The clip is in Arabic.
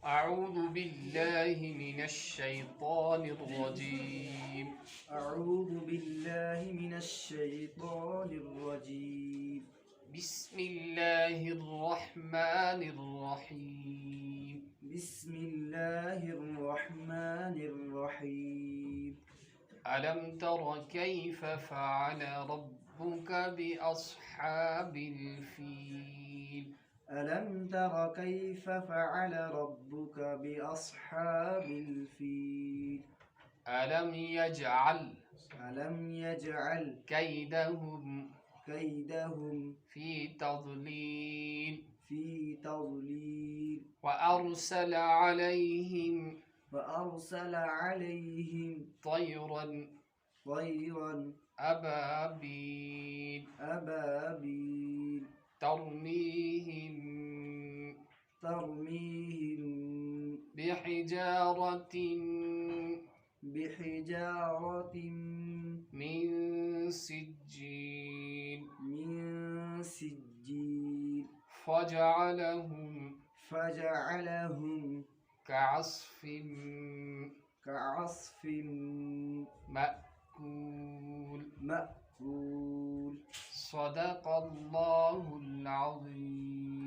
أعوذ بالله من الشيطان الرجيم. أعوذ بالله من الشيطان الرجيم. بسم الله الرحمن الرحيم. بسم الله الرحمن الرحيم. ألم تر كيف فعل ربك بأصحاب الفيل؟ ألم تر كيف فعل ربك بأصحاب الفيل؟ ألم يجعل كيدهم كيدهم في تضليل في تضليل وأرسل عليهم طيرا أبابيل ترميهم بحجارة من سجيل فجعلهم كعصف مأكول. صدق الله العظيم.